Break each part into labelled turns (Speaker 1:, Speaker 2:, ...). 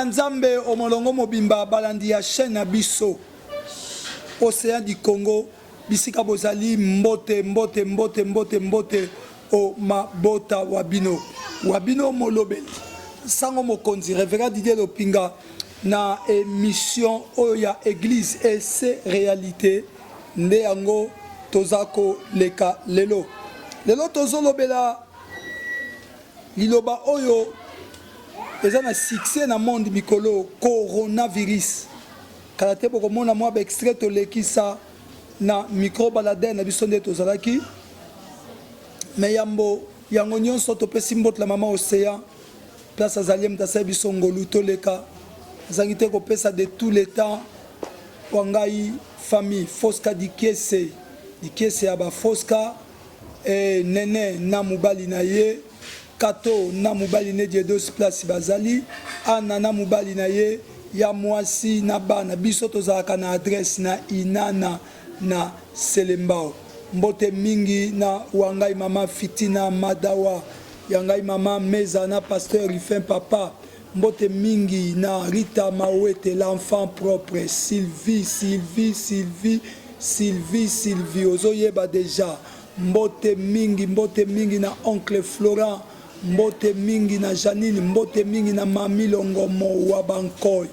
Speaker 1: Nzambe omolongo mobimba balandi ya chaîne biso Océan du Congo bisika bozali mbote o mabota wabino molobeli sango mokonzi révérend Didier Lopinga na émission oya église et ses réalités nde yango tozako leka lelo tozolobela liloba oyo eza na succès na monde mikolo coronavirus kala te bokomona mwa ba extrait tolekisa na micro balade na biso nde tozalaki me yango nyonso topesi mbote la mama Océan place azali mtasa biso ngolu toleka zangi te kopesa de tous les temps wangai famille Fosca Dikiese ya ba Fosca nene na mubali na ye Kato na mubali ne Diedos place bazali ana na mubali na ye ya mwasi na bana biso tozalaka na adresse na Inana na Selembao mbote mingi na wangai mama Fitina Madawa yangai mama Meza na pasteur Rifin papa mbote mingi na Rita Mawete l'enfant propre Sylvie ozoyeba déjà mbote mingi na oncle Florent mbote mingi na Janine mbote mingi na Mami Longomo wa Bankoy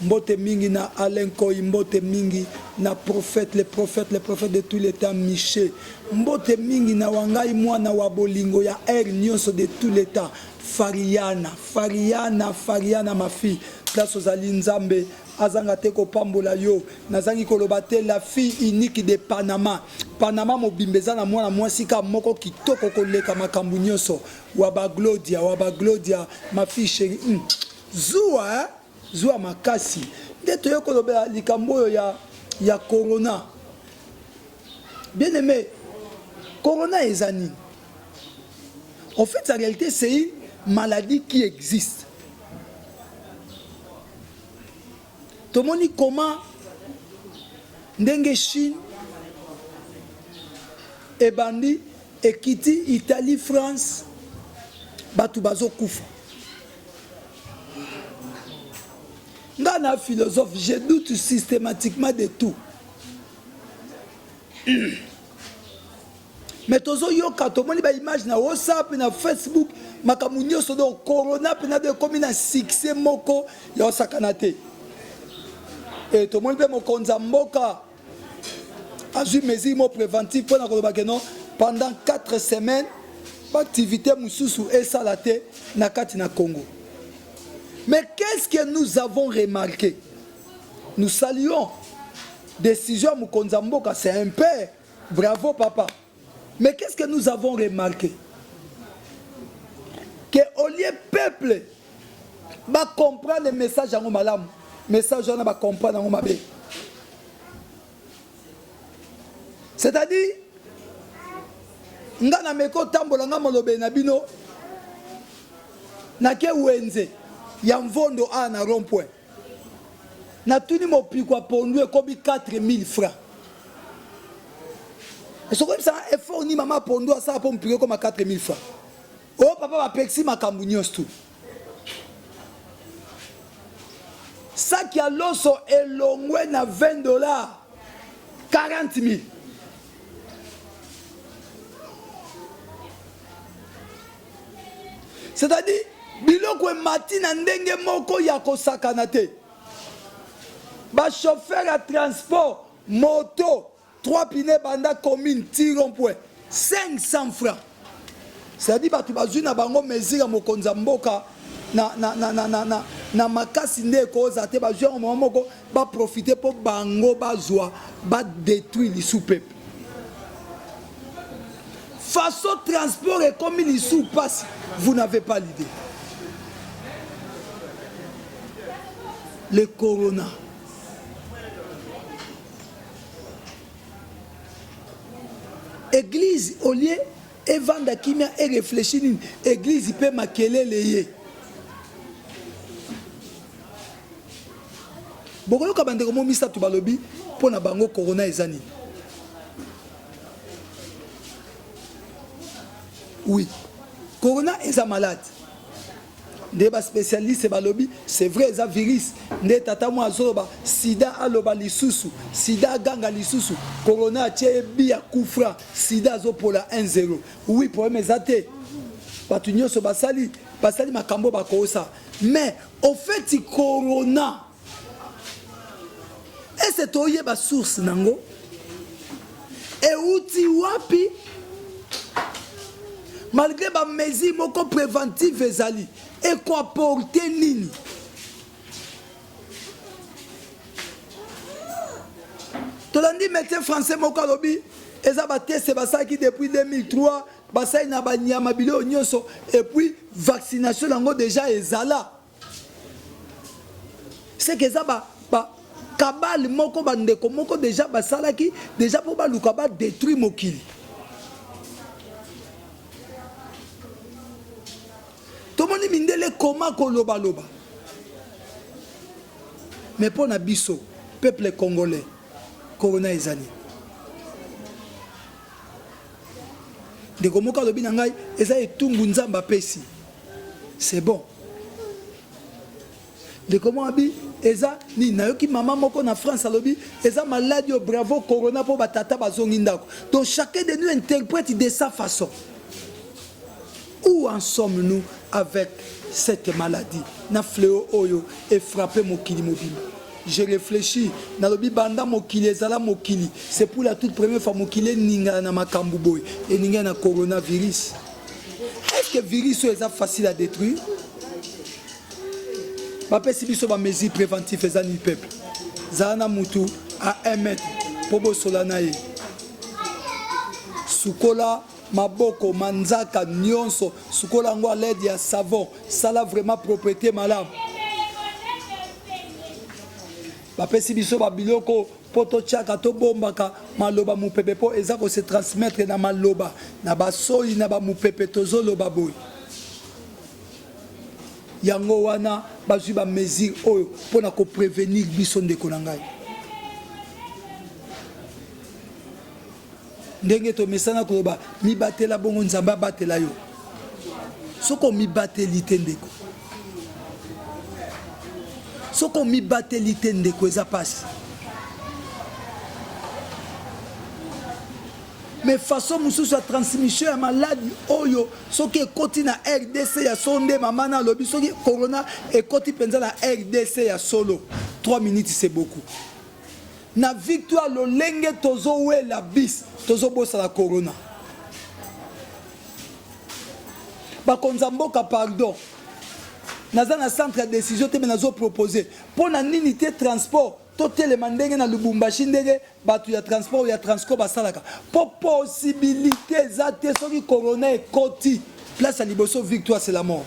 Speaker 1: mbote mingi na Alain Koy mbote mingi na prophète les prophètes de tous les temps Miché mbote mingi na wangai mwana wa bolingo ya nyonso de tous les temps Fariana ma fille place ozali Nzambe azanga te kopambola yo nazangi koloba te la fille unique de Panama mobimbeza na mwana mwasi ka moko kitoko koleka makambu nyonso wa ba Glodia ma fille chérie Zua makasi nde toyo kolobela likambo ya corona bien aimé corona ezani en fait en réalité c'est une maladie qui existe. Tomoni comment ndenge Chine ebandi ekiti Italie France batu bazo kufa. Ngana philosophe, je doute systématiquement de tout. Mais tozo yoka tomoni ba image na WhatsApp na Facebook makamunyo so do corona pena de comme na succès moko ya sakanate. Et tomoni pe mokonza mboka azu mesures préventives pour na koloba non pendant 4 semaines activité mususu et salate na kati na Congo. Mais qu'est-ce que nous avons remarqué? Nous saluons décision Mukonza Mboka, c'est un père. Bravo papa. Mais qu'est-ce que nous avons remarqué? Que au lieu peuple va comprendre le message en malam, message on va comprendre en mabé. C'est-à-dire ngana meko tambola nga molobe na bino na ke wenze ya mvondo a na rond-point na tuni mopikwa pondu ekobi 4000 francs et ce comme ça effort ni mama pondu ça pour mpiko comme 4000 francs oh papa va pexi makambu nyonso ça qui a loso elongwe na $20 40 000. C'est-à-dire biloko matina ndenge moko ya kosakana te ba chauffeur à transport moto 3 pine banda commune tiron point 500 francs. C'est-à-dire batu bazui na bango mesure mokonza mboka na makasi nde koza te bazui en moment moko ba profiter pour bango bazwa ba détruire les sous-peuple. Façon transport et comme il sous passe, vous n'avez pas l'idée. Le corona. Église, au lieu, et vendre kimia et réfléchir, église, il peut maquiller les. Beaucoup de bandeko mo misa tu balobi pour na bango corona ezani. Oui, corona est un malade. Des spécialistes balobi, c'est vrai, ça virus. Des tata moi zoloba, sida aloba lisusu, sida ganga lisusu, corona tche bia koufra, sida zopola 1-0. Oui, pour mes athées. Patunyo so basali makambo bakosa. Mais au fait il corona. Et c'est toye ba source nango. Et outi wapi? Malgré ba mesures moko préventive ezali. Et quoi porter nini? Tolandi médecin français moko lobi eza ba test basaki depuis 2003 basai na ba nyama bilo nyonso et puis vaccination lango déjà ezala. C'est que ça ba kabal moko bandeko moko déjà basalaki déjà pour ba luka ba détruire mokili. Tomoni mindele koma koloba loba. Mais pour na biso peuple congolais corona ezali. De komoka lobi na ngai eza etumbu nzamba pesi. C'est bon. De comment abi eza ni nayoki maman moko na France alobi eza maladie au bravo corona pour batata bazongi ndako. Donc chacun de nous interprète de sa façon. Où en sommes-nous avec cette maladie? Na fléau oyo et frappé mokili mobile. Je réfléchis, na lobi banda mokili ezala mokili. C'est pour la toute première fois mokili ninga na makambu boy et ninga na coronavirus. Est-ce que le virus est facile à détruire? Bapé si biso ba mesures préventives ezani peuple. Zana mutu à 1 mètre pobo solanae. Sukola maboko manzaka nyonso sukola ngo à l'aide ya savon, ça la vraiment propriété malade. Bapesi biso ba biloko poto chaka to bombaka maloba mupepe po eza ko se transmettre na maloba na basoi na ba mupepe tozolo baboy. Yango wana bazui ba mesure oyo pona ko prévenir biso ndeko na ngai. Ndenge to mesana ko ba mi batela bongo nzamba batela yo. Soko mi bateli tendeko. Soko mi bateli tendeko eza passe. Mais façon mususu ya transmission ya maladie oyo soki ekoti na RDC ya sonde mama na lobi soki corona ekoti penza na RDC ya solo 3 minutes c'est beaucoup. Na victoire lolenge tozo wela bis tozo bosa la corona. Bakonza mboka pardon. Naza na centre de décision te menazo proposer pour na nini te transport to telema ndenge na Lubumbashi ndenge batu ya transport ya Transco basalaka pour possibilité za te soki corona ekoti place à liboso victoire c'est la mort.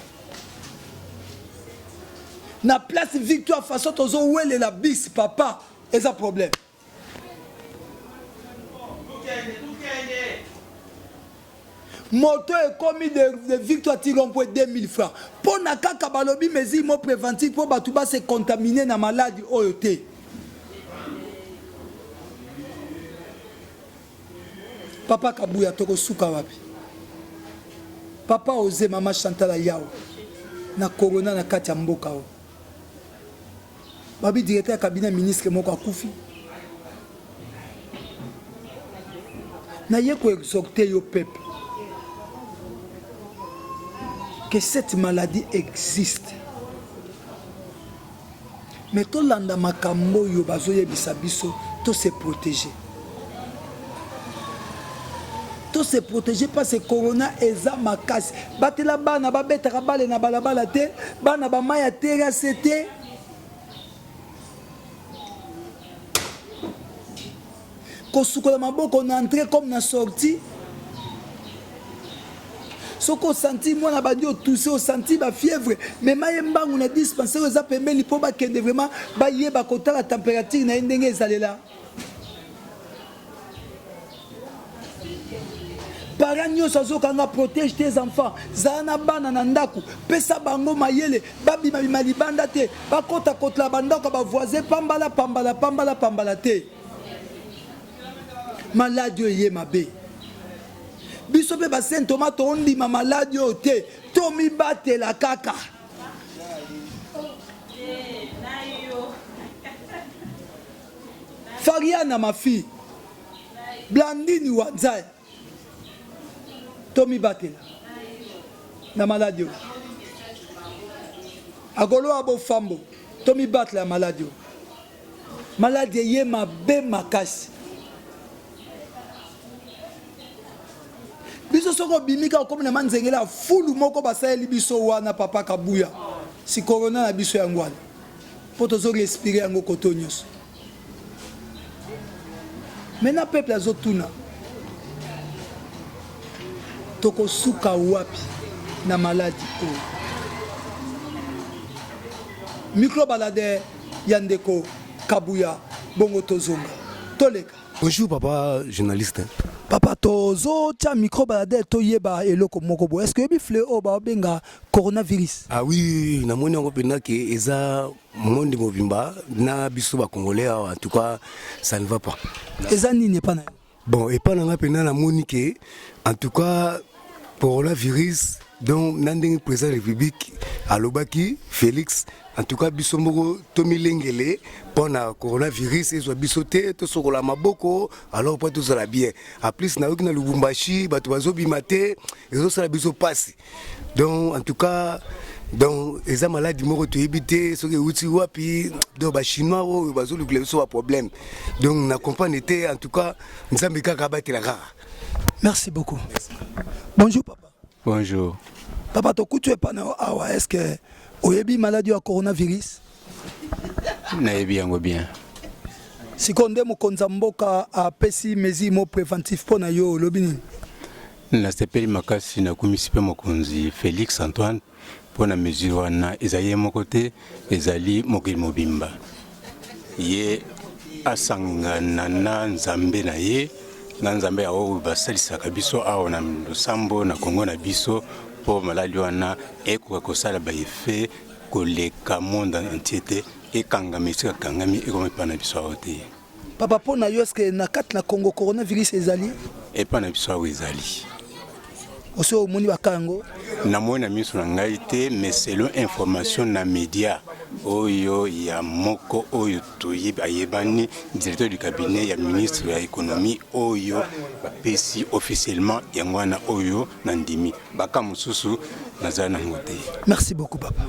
Speaker 1: Na place victoire façon tozo wele la bis papa eza problème. Moto est commis de victoire tiron pour 2000 francs. Pour na kaka balobi mesures mo préventives pour batuba se contaminer na maladie oyote. Papa Kabuya toko suka wapi. Papa ose mama Chantal yao. Na corona na kati ya mboka o. Babi directeur cabinet ministre moko akufi. Na yeko exhorter yo peuple. Que cette maladie existe. Mais tout landa makambo yo bazoye bisabiso, tout se protéger. Tout se protéger parce que corona eza makasi. Batela bana ba betaka bale na balabala te, bana ba maya tera c'était. Ko sukola maboko na entrer comme na sortie. Soko senti moi na badi o tousser au senti ba fièvre mais mayemba on a dispensaire za pembeni po ba kende vraiment ba yeba kota la température na ndenge ezalela. Parents nyonso azokanga protège tes enfants zana bana na ndako pesa bango mayele babima bima libanda te bakota kotla bandako ba voisin pambala te maladie ye mabe. Biso pe ba Saint Thomas to ndima maladie ote to mi batela kaka Fariana ma fille Blandine Wanzaya Tommy Batela na maladie agolo abo fambo Tommy Batela maladie ye mabe makasi biso soko bimika comme na manzengela fulu moko basali biso wana papa kabuya si corona na biso yangwana poto zo respirer yango kotonyos mena peuple azotuna toko suka wapi na maladie o micro balade yandeko kabuya bongo tozonga toleka.
Speaker 2: Bonjour papa journaliste.
Speaker 1: Papa tozo tia micro balade to yeba eloko moko bo est-ce que bi fléau ba benga coronavirus?
Speaker 2: Ah oui, na moni ngo pena ke eza monde mobimba na biso ba congolais en tout cas ça ne va pas.
Speaker 1: Eza nini pas na.
Speaker 2: Bon et pas na pena na moni ke en tout cas coronavirus donc nandeng président de la République alobaki Félix en tout cas biso moko Tommy Lengele pona coronavirus ezwa biso te to sokola maboko alors pas tout ça la bien en plus na okina Lubumbashi bato bazo bimate ezo sala biso passe donc en tout cas donc eza maladie moko to éviter soki uti wapi donc ba chinois o bazo lukle so problème donc na comprendre était en tout cas nzambe kaka batela kaka.
Speaker 1: Merci beaucoup. Bonjour papa.
Speaker 3: Bonjour.
Speaker 1: Papa to kutu epana awa est-ce que oyebi maladie ya coronavirus?
Speaker 3: Nayebi yango bien.
Speaker 1: Sikonde mokonza mboka apesi mezi mo préventif pona yo lobi nini?
Speaker 3: Na sepeli makasi na komisi pe mokonzi Félix Antoine pona mesure wana ezaye moko te ezali mokili mobimba. Ye asangana na nzambe na ye na nzambe ya oyo basalisaka biso awa na Lusambo na Kongo na biso po maladi wana ekoka kosala ba effet koleka monde entier te ekangami esika kangami ekomi pa na biso awa te.
Speaker 1: Papa pona yo est-ce que na kati na Congo coronavirus ezali?
Speaker 3: Epa na biso awa ezali.
Speaker 1: Oso omoni bakango?
Speaker 3: Namoni na miso na ngai te mais selon information na média oyo ya moko oyo toyebi ayebani directeur du cabinet ya ministre ya économie oyo bapesi officiellement yango wana oyo na ndimi baka mosusu nazala nango te.
Speaker 1: Merci beaucoup papa.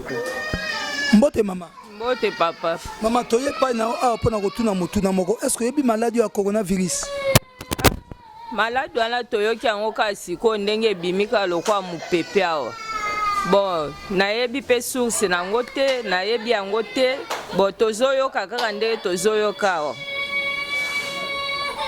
Speaker 1: Mbote mama.
Speaker 4: Mbote papa.
Speaker 1: Mama toye pa na awa pona kotuna motuna moko est-ce que yebi maladie ya coronavirus?
Speaker 4: Maladi wana toyoki yango kasi ko ndenge bimika lokwa mupepe awa. Bon, nayebi pe source nango te, nayebi yango te, bon tozoyoka kaka ndenge tozoyoka awa.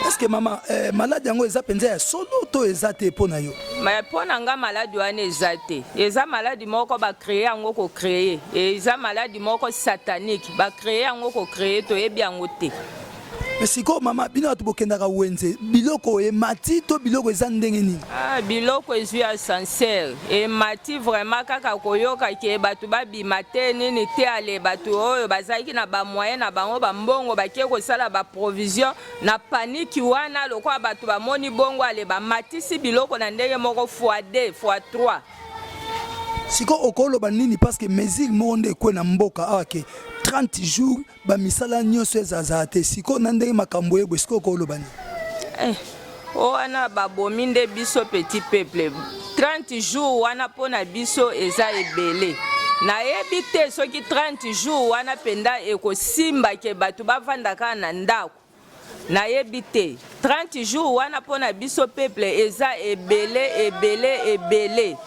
Speaker 1: Est-ce que maman maladi yango eza penza ya solo to eza te pona yo?
Speaker 4: Mais pona nga maladi wana eza te. Eza maladi moko ba créer yango ko créer. Eza maladi moko satanique, ba créer yango ko créer toyebi yango te.
Speaker 1: Mais siko mama bino atubokendaka wenze biloko e mati to biloko eza ndenge nini?
Speaker 4: Ah biloko ezwi ya sincère et mati vraiment kaka koyoka ke batu babima te nini te ale batu oyo bazaki na ba moyen na bango ba mbongo bakie kosala ba provision na panique wana lokwa batu bamoni bongo ale ba mati si biloko na ndenge moko x2 x3.
Speaker 1: Siko okoloba nini parce que mesure monde ko na mboka awake 30 jours ba misala nyonso ezaza te siko na ndenge makambo yebo siko okoloba nini?
Speaker 4: Wana babomi nde biso petit peuple 30 jours wana pona biso eza ebele nayebi te soki 30 jours wana penda ekosimba ke batu bavandaka na ndako nayebi te 30 jours wana pona biso peuple eza ebele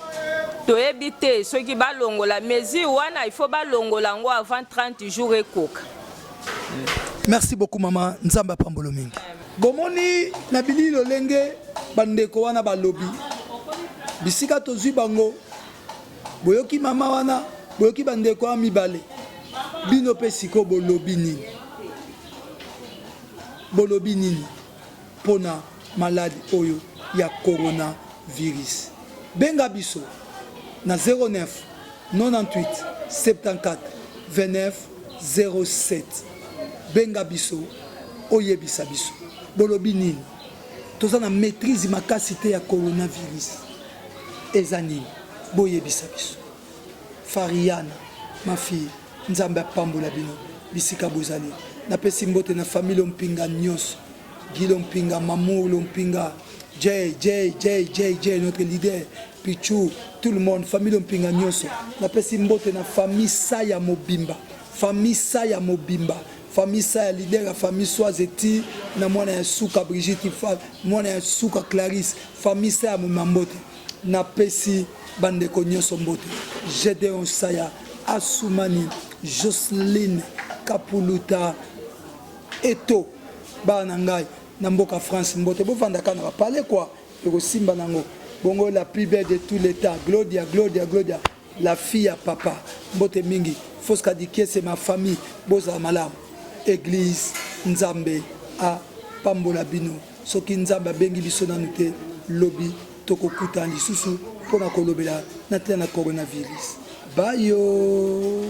Speaker 4: toyebi te soki balongola mesure wana il faut balongola ngo avant 30 jours ekoka.
Speaker 1: Merci beaucoup maman nzamba pambolo mingi. Bomoni na bililo lenge bandeko wana balobi bisika tozwi bango boyoki mama wana boyoki bandeko wa mibale bino pe siko bolobi nini pona maladi oyo ya coronavirus benga biso na 09 98 74 29 07 benga biso oyebisa biso bolobi nini toza na maîtrise makasi te ya coronavirus eza nini boyebisa biso. Fariana ma fille nzambe apambola bino bisika bozali napesi mbote na famille Lompinga nyonso, Guy Lompinga, Mamour Lompinga, Jay, notre leader, Pichou, tout le monde, famille Lompinga nyonso. Napesi mbote na famille Saya Mobimba, famille Saya Mobimba, famille Saya leader la famille Soazeti, na mwana ya Suka Brigitte, mwana ya Suka Clarisse, famille Saya Mobimba. Napesi bandeko nyonso mbote, Gédéon Saya, Assoumani, Jocelyne, Kapuluta, Eto, Banangai, Namboka France, Mbote, Bovandaka na parler quoi, et Simba Nango, Bongo la plus belle de tous les temps, Gloria, la fille à papa, Mbote Mingi, Foska Diké, c'est ma famille, Boza Malam, Église, Nzambe, à Pambola Bino, Soki Nzamba Bengi Bisonanute, Lobby, Toko Kutan, Lisusu, pour la Kolobela, Natana coronavirus. Bye yo!